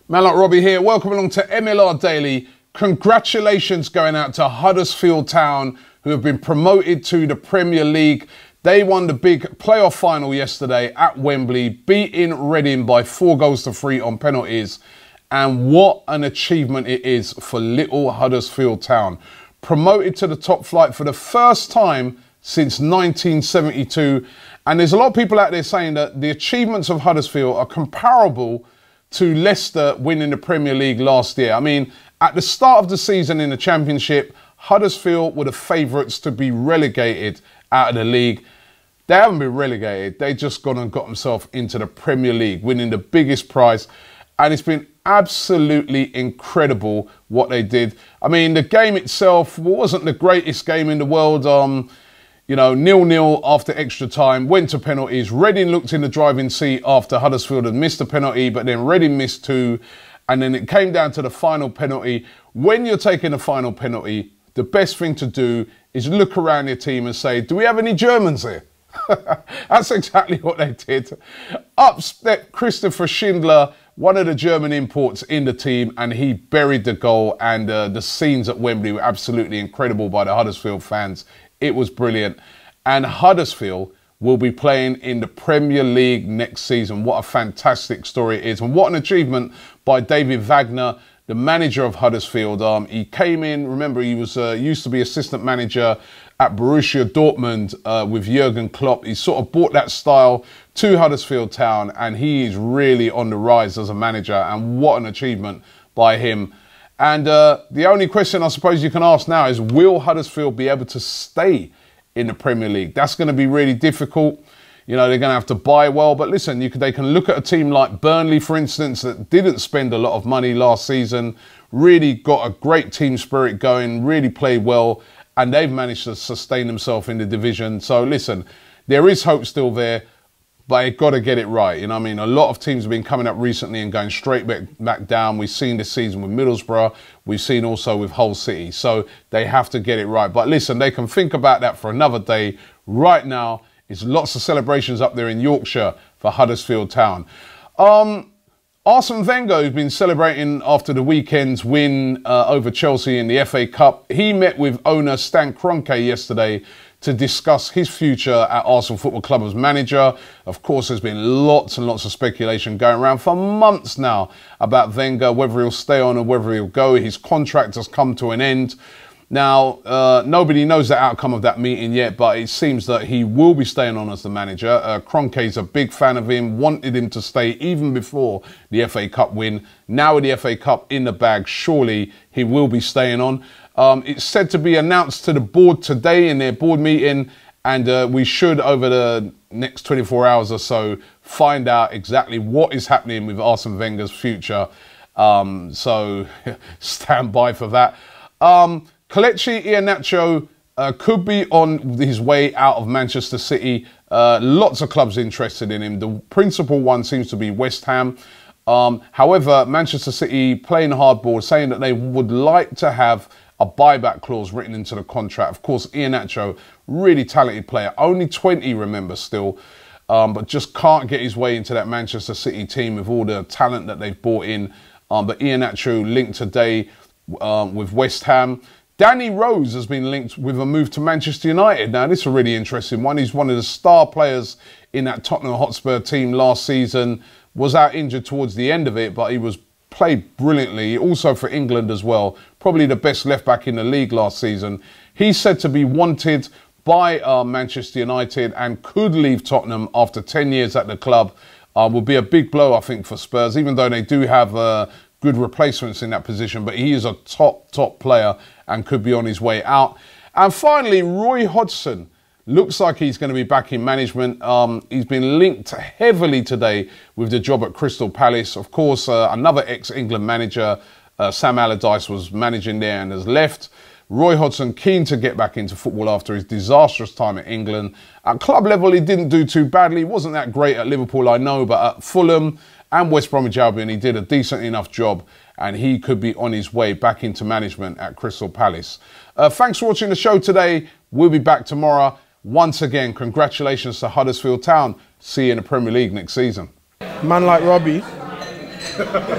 Man like Robbie here. Welcome along to MLR Daily. Congratulations going out to Huddersfield Town, who have been promoted to the Premier League. They won the big playoff final yesterday at Wembley, beating Reading by 4-3 on penalties. And what an achievement it is for little Huddersfield Town. Promoted to the top flight for the first time since 1972. And there's a lot of people out there saying that the achievements of Huddersfield are comparable to Leicester winning the Premier League last year. I mean, at the start of the season in the Championship, Huddersfield were the favourites to be relegated out of the league. They haven't been relegated. They just gone and got themselves into the Premier League, winning the biggest prize. And it's been absolutely incredible what they did. I mean, the game itself wasn't the greatest game in the world. You know, 0-0 after extra time, went to penalties. Reading looked in the driving seat after Huddersfield had missed a penalty, but then Reading missed two. And then it came down to the final penalty. When you're taking the final penalty, the best thing to do is look around your team and say, do we have any Germans here? That's exactly what they did. Up stepped Christopher Schindler, one of the German imports in the team, and he buried the goal. And the scenes at Wembley were absolutely incredible by the Huddersfield fans. It was brilliant. And Huddersfield will be playing in the Premier League next season. What a fantastic story it is. And what an achievement by David Wagner, the manager of Huddersfield. He came in, remember, he was used to be assistant manager at Borussia Dortmund with Jurgen Klopp. He sort of brought that style to Huddersfield Town, and he is really on the rise as a manager. And what an achievement by him. And the only question I suppose you can ask now is, will Huddersfield be able to stay in the Premier League? That's going to be really difficult. You know, they're going to have to buy well. But listen, they can look at a team like Burnley, for instance, that didn't spend a lot of money last season, really got a great team spirit going, really played well, and they've managed to sustain themselves in the division. So listen, there is hope still there, but they've got to get it right. You know what I mean? A lot of teams have been coming up recently and going straight back down. We've seen this season with Middlesbrough. We've seen also with Hull City. So they have to get it right. But listen, they can think about that for another day. Right now, it's lots of celebrations up there in Yorkshire for Huddersfield Town. Arsene Wenger, who's been celebrating after the weekend's win over Chelsea in the FA Cup, he met with owner Stan Kroenke yesterday to discuss his future at Arsenal Football Club as manager. Of course, there's been lots and lots of speculation going around for months now about Wenger, whether he'll stay on or whether he'll go. His contract has come to an end. Now, nobody knows the outcome of that meeting yet, but it seems that he will be staying on as the manager. Kroenke's a big fan of him, wanted him to stay even before the FA Cup win. Now with the FA Cup in the bag, surely he will be staying on. It's said to be announced to the board today in their board meeting, and we should, over the next 24 hours or so, find out exactly what is happening with Arsene Wenger's future. So stand by for that. Kelechi Iheanacho could be on his way out of Manchester City. Lots of clubs interested in him. The principal one seems to be West Ham. However, Manchester City playing hardball, saying that they would like to have a buyback clause written into the contract. Of course, Iheanacho, really talented player, only 20, remember, still, but just can't get his way into that Manchester City team with all the talent that they've brought in. But Iheanacho linked today with West Ham. Danny Rhodes has been linked with a move to Manchester United. Now, this is a really interesting one. He's one of the star players in that Tottenham Hotspur team last season. Was out injured towards the end of it, but he was played brilliantly, also for England as well. Probably the best left-back in the league last season. He's said to be wanted by Manchester United and could leave Tottenham after 10 years at the club. Will be a big blow, I think, for Spurs, even though they do have good replacements in that position. But he is a top player and could be on his way out. And finally, Roy Hodgson looks like he's going to be back in management. He's been linked heavily today with the job at Crystal Palace. Of course, another ex-England manager, Sam Allardyce, was managing there and has left. Roy Hodgson keen to get back into football after his disastrous time at England. At club level, he didn't do too badly. He wasn't that great at Liverpool, I know, but at Fulham and West Bromwich Albion, he did a decent enough job, and he could be on his way back into management at Crystal Palace. Thanks for watching the show today. We'll be back tomorrow. Once again, congratulations to Huddersfield Town. See you in the Premier League next season. Man like Robbie.